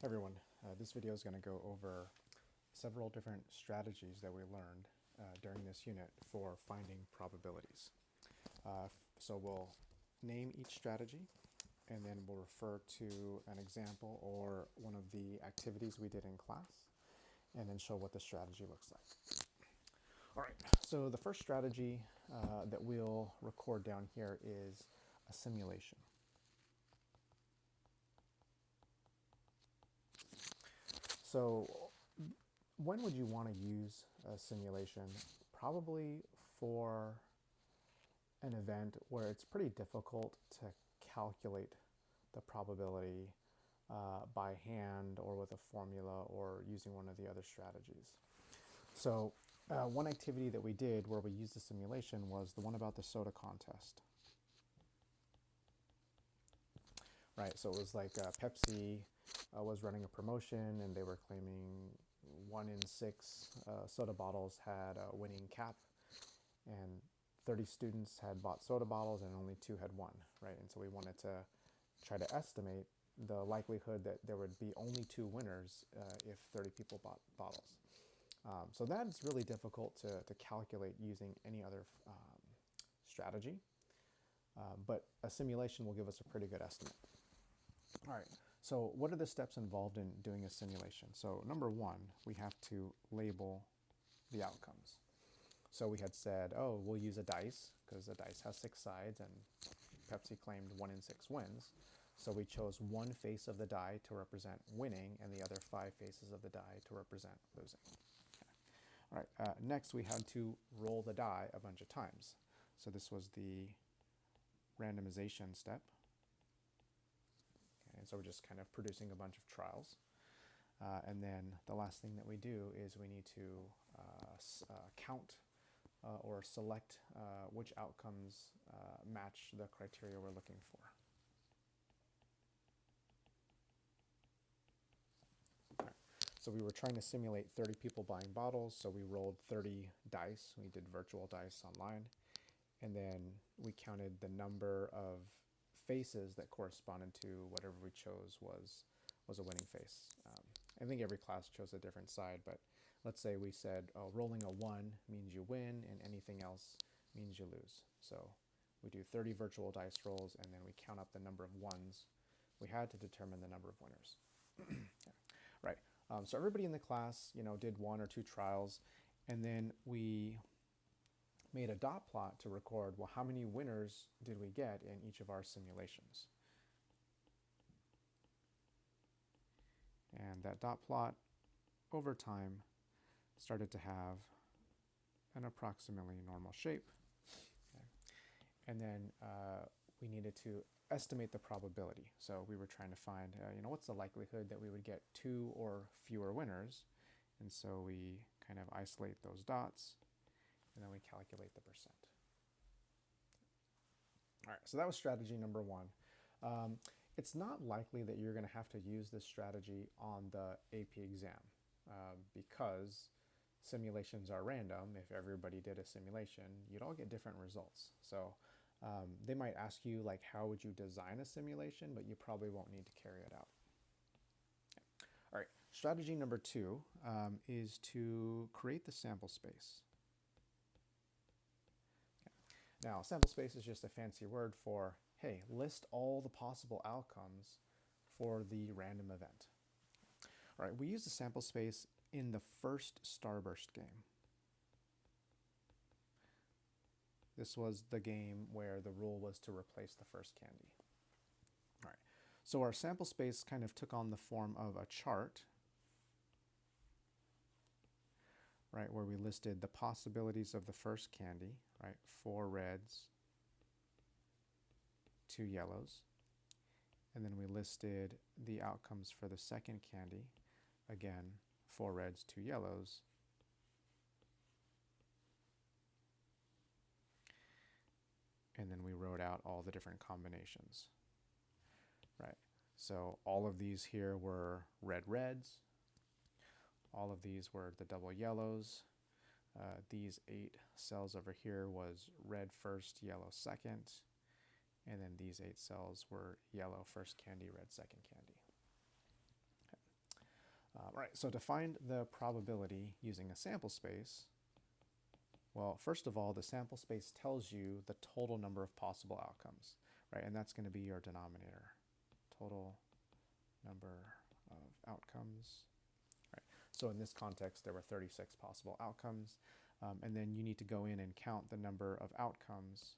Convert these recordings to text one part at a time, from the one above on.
Hi everyone, this video is going to go over several different strategies that we learned during this unit for finding probabilities. So we'll name each strategy and then we'll refer to an example or one of the activities we did in class and then show what the strategy looks like. All right, so the first strategy that we'll record down here is a simulation. So when would you want to use a simulation? Probably for an event where it's pretty difficult to calculate the probability by hand or with a formula or using one of the other strategies. So one activity that we did where we used the simulation was the one about the soda contest. Right, so it was like Pepsi was running a promotion and they were claiming 1 in 6 soda bottles had a winning cap, and 30 students had bought soda bottles and only 2 had won, right? And so we wanted to try to estimate the likelihood that there would be only 2 winners if 30 people bought bottles. So that's really difficult to calculate using any other strategy, but a simulation will give us a pretty good estimate. All right, so what are the steps involved in doing a simulation? So number one, we have to label the outcomes. So we had said, oh, we'll use a dice because a dice has 6 sides and Pepsi claimed 1 in 6 wins. So we chose one face of the die to represent winning and the other 5 faces of the die to represent losing. Okay. All right, next we had to roll the die a bunch of times. So this was the randomization step. Okay, so we're just kind of producing a bunch of trials. And then the last thing that we do is we need to count or select which outcomes match the criteria we're looking for. Right. So we were trying to simulate 30 people buying bottles, so we rolled 30 dice. We did virtual dice online, and then we counted the number of faces that corresponded to whatever we chose was a winning face. I think every class chose a different side, but let's say we said, oh, rolling a 1 means you win and anything else means you lose. So we do 30 virtual dice rolls and then we count up the number of ones we had to determine the number of winners. Yeah. Right. So everybody in the class, did 1 or 2 trials, and then we made a dot plot to record, well, how many winners did we get in each of our simulations? And that dot plot over time started to have an approximately normal shape. Okay. And then we needed to estimate the probability. So we were trying to find, what's the likelihood that we would get 2 or fewer winners? And so we kind of isolate those dots, and then we calculate the percent. All right, so that was strategy number 1. It's not likely that you're going to have to use this strategy on the AP exam because simulations are random. If everybody did a simulation, you'd all get different results. So they might ask you, like, how would you design a simulation, but you probably won't need to carry it out. Okay. All right, strategy number 2 is to create the sample space. Okay. Now, sample space is just a fancy word for, hey, list all the possible outcomes for the random event. All right, we use the sample space in the first Starburst game. This was the game where the rule was to replace the first candy. All right, so our sample space kind of took on the form of a chart, right, where we listed the possibilities of the first candy, right, 4 reds, 2 yellows. And then we listed the outcomes for the second candy, again, 4 reds, 2 yellows. And then we wrote out all the different combinations, right? So all of these here were red reds. All of these were the double yellows. These 8 cells over here was red first, yellow second. And then these 8 cells were yellow first candy, red second candy. Okay. Right, so to find the probability using a sample space, well, first of all, the sample space tells you the total number of possible outcomes, right? And that's going to be your denominator, total number of outcomes. Right. So in this context, there were 36 possible outcomes, and then you need to go in and count the number of outcomes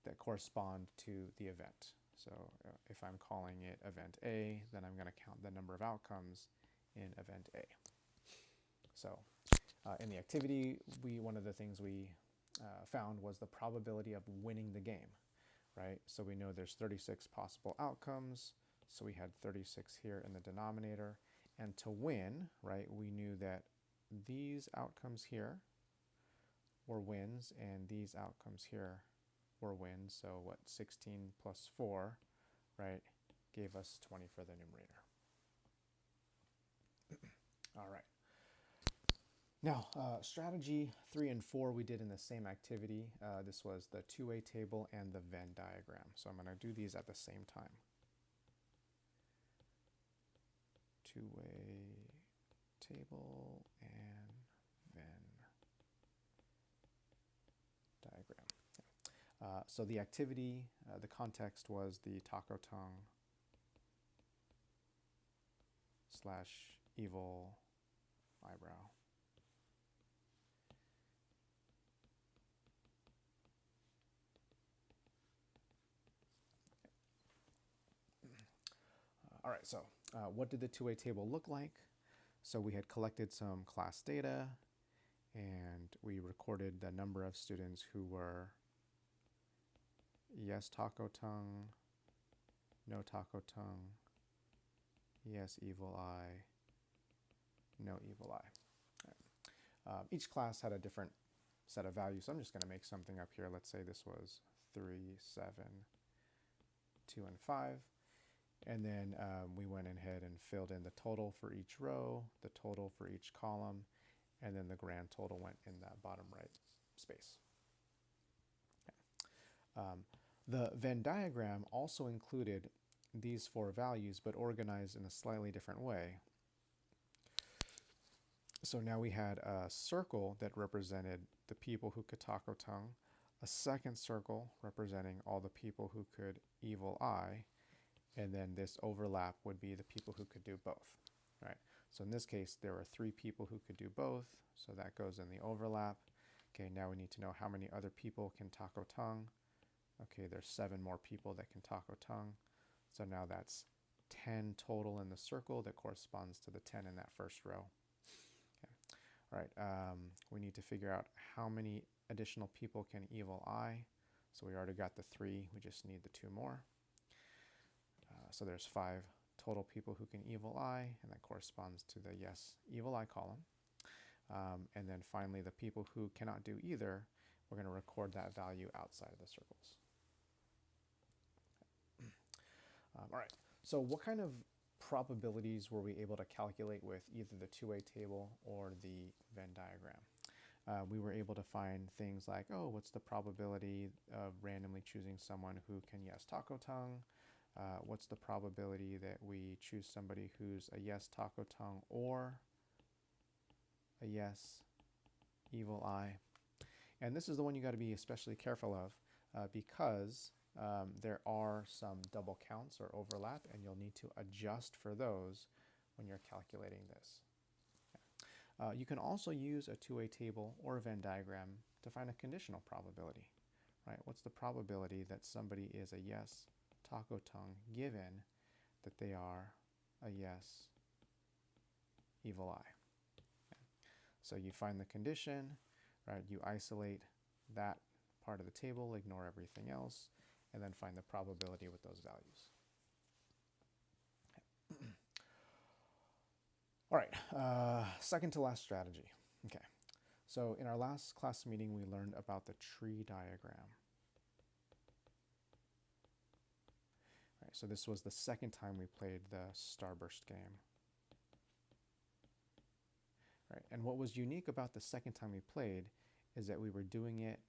that correspond to the event. So if I'm calling it event A, then I'm going to count the number of outcomes in event A. So in the activity, one of the things we found was the probability of winning the game, right? So we know there's 36 possible outcomes, so we had 36 here in the denominator. And to win, right, we knew that these outcomes here were wins, and these outcomes here were wins. So what, 16 plus 4, right, gave us 20 for the numerator. All right. Now, strategy 3 and 4 we did in the same activity. This was the two-way table and the Venn diagram. So I'm going to do these at the same time. Two-way table and Venn diagram. So the activity, the context was the taco tongue / evil eyebrow. All right, so what did the two-way table look like? So we had collected some class data, and we recorded the number of students who were yes taco tongue, no taco tongue, yes evil eye, no evil eye. Right. Each class had a different set of values, so I'm just going to make something up here. Let's say this was 3, 7, 2, and 5. And then we went ahead and filled in the total for each row, the total for each column, and then the grand total went in that bottom right space. Okay. The Venn diagram also included these 4 values, but organized in a slightly different way. So now we had a circle that represented the people who could taco tongue, a second circle representing all the people who could evil eye, and then this overlap would be the people who could do both, right? So in this case, there were 3 people who could do both, so that goes in the overlap. Okay, now we need to know how many other people can taco tongue. Okay, there's 7 more people that can taco tongue, so now that's 10 total in the circle that corresponds to the 10 in that first row. Okay. All right, we need to figure out how many additional people can evil eye. So we already got the 3, we just need the 2 more. So there's 5 total people who can evil eye, and that corresponds to the yes evil eye column. And then finally, the people who cannot do either, we're going to record that value outside of the circles. All right, so what kind of probabilities were we able to calculate with either the two-way table or the Venn diagram? We were able to find things like, oh, what's the probability of randomly choosing someone who can yes taco tongue? What's the probability that we choose somebody who's a yes taco tongue or a yes evil eye? And this is the one you got to be especially careful of because there are some double counts or overlap, and you'll need to adjust for those when you're calculating this. Okay. You can also use a two-way table or a Venn diagram to find a conditional probability, right? What's the probability that somebody is a yes taco tongue given that they are a yes evil eye? Okay. So you find the condition, right? You isolate that part of the table, ignore everything else, and then find the probability with those values. Okay. All right, second to last strategy. Okay, so in our last class meeting, we learned about the tree diagram. All right, so this was the second time we played the Starburst game. All right, and what was unique about the second time we played is that we were doing it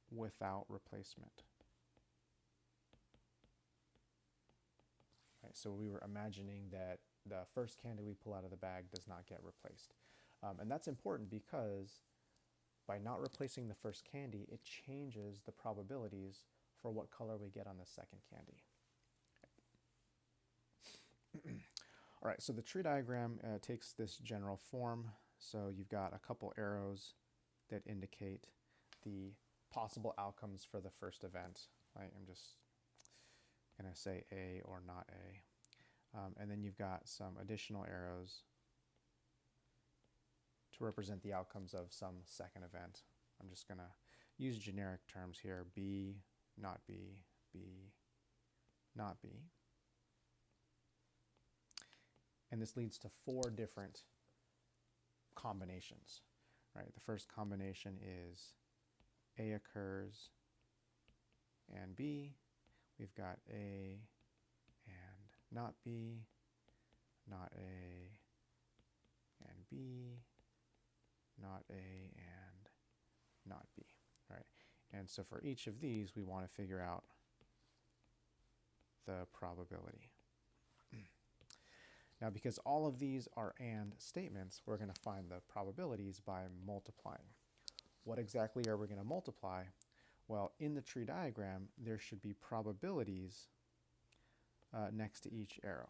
without replacement. Right, right? So we were imagining that the first candy we pull out of the bag does not get replaced. And that's important because by not replacing the first candy, it changes the probabilities for what color we get on the second candy. All right, so the tree diagram takes this general form. So you've got a couple arrows that indicate the possible outcomes for the first event. Right? I'm just going to say A or not A. And then you've got some additional arrows to represent the outcomes of some second event. I'm just going to use generic terms here: B, not B, B, not B. And this leads to 4 different combinations. Right? The first combination is A occurs and B. We've got A and not B, not A and B, not A and not B. Right? And so for each of these, we want to figure out the probability. Now, because all of these are AND statements, we're going to find the probabilities by multiplying. What exactly are we going to multiply? Well, in the tree diagram, there should be probabilities next to each arrow.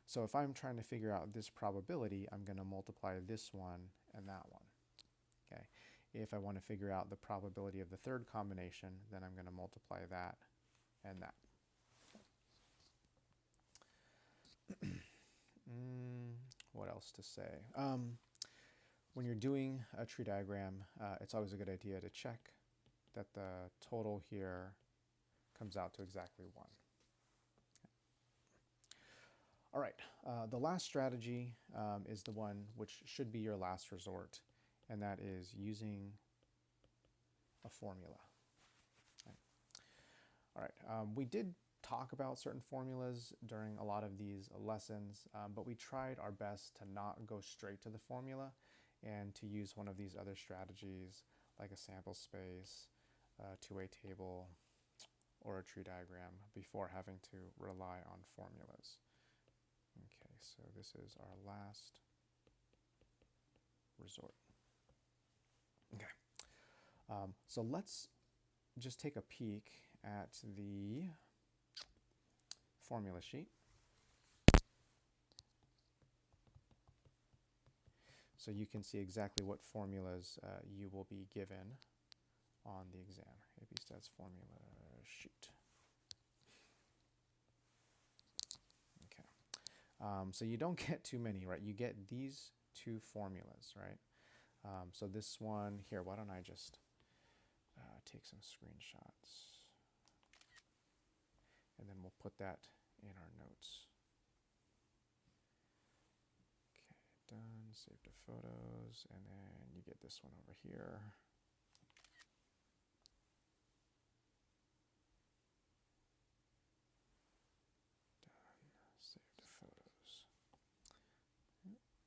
So if I'm trying to figure out this probability, I'm going to multiply this one and that one. Okay. If I want to figure out the probability of the third combination, then I'm going to multiply that and that. What else to say? When you're doing a tree diagram, it's always a good idea to check that the total here comes out to exactly 1. All right, the last strategy is the one which should be your last resort, and that is using a formula. Okay. All right, we did talk about certain formulas during a lot of these lessons, but we tried our best to not go straight to the formula and to use one of these other strategies like a sample space, a two-way table, or a tree diagram before having to rely on formulas. Okay, so this is our last resort. Okay, so let's just take a peek at the formula sheet. So you can see exactly what formulas you will be given on the exam. AP Stats formula sheet. Okay. So you don't get too many, right? You get these 2 formulas, right? So this one here, why don't I just take some screenshots, and then we'll put that in our notes. Okay, done, save to photos, and then you get this one over here. Done, save to photos.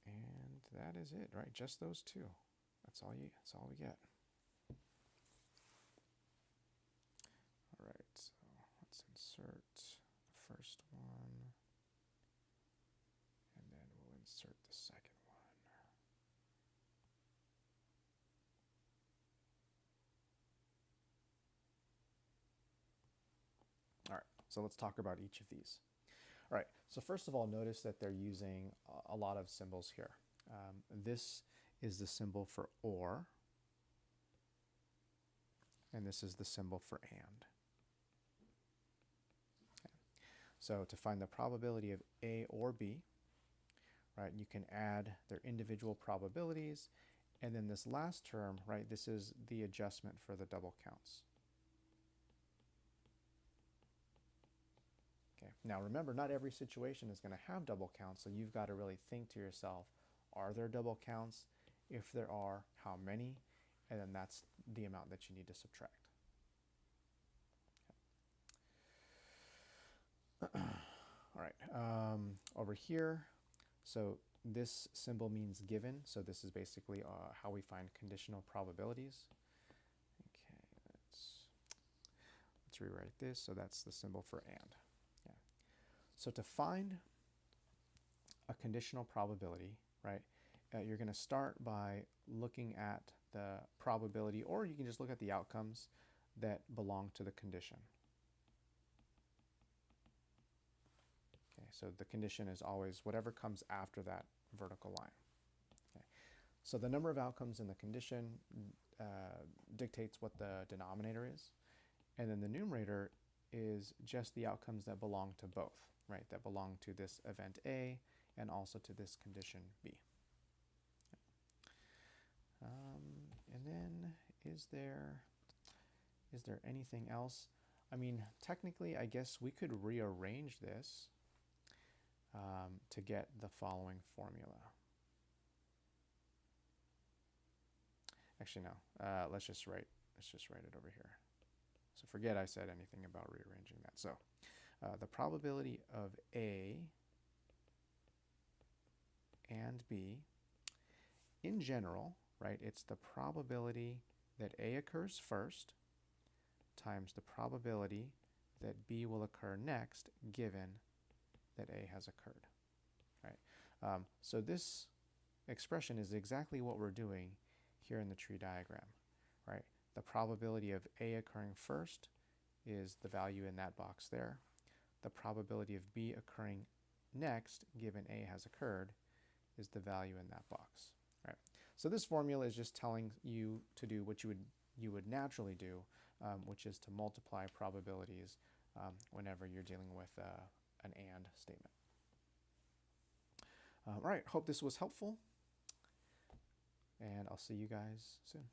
And that is it, right? Just those 2. That's all we get. All right, so let's insert the first one, and then we'll insert the second one. All right, so let's talk about each of these. All right, so first of all, notice that they're using a lot of symbols here. This is the symbol for OR, and this is the symbol for AND. Okay. So to find the probability of A or B, right, you can add their individual probabilities, and then this last term, right, this is the adjustment for the double counts. Okay. Now remember, not every situation is going to have double counts, so you've got to really think to yourself, are there double counts? If there are, how many? And then that's the amount that you need to subtract. Okay. All right, over here, so this symbol means given, so this is basically how we find conditional probabilities. Okay, to rewrite this, so that's the symbol for and. Yeah. So to find a conditional probability, right, you're going to start by looking at the probability, or you can just look at the outcomes that belong to the condition. Okay, so the condition is always whatever comes after that vertical line. Okay. So the number of outcomes in the condition dictates what the denominator is, and then the numerator is just the outcomes that belong to both, right, that belong to this event A and also to this condition B. And then is there anything else? I mean, technically, I guess we could rearrange this to get the following formula. Actually, no. Let's just write it over here. So forget I said anything about rearranging that. So the probability of A and B, in general, right, it's the probability that A occurs first times the probability that B will occur next, given that A has occurred, right? So this expression is exactly what we're doing here in the tree diagram, right? The probability of A occurring first is the value in that box there. The probability of B occurring next, given A has occurred, is the value in that box, right? So this formula is just telling you to do what you would naturally do, which is to multiply probabilities whenever you're dealing with an AND statement. All right, hope this was helpful, and I'll see you guys soon.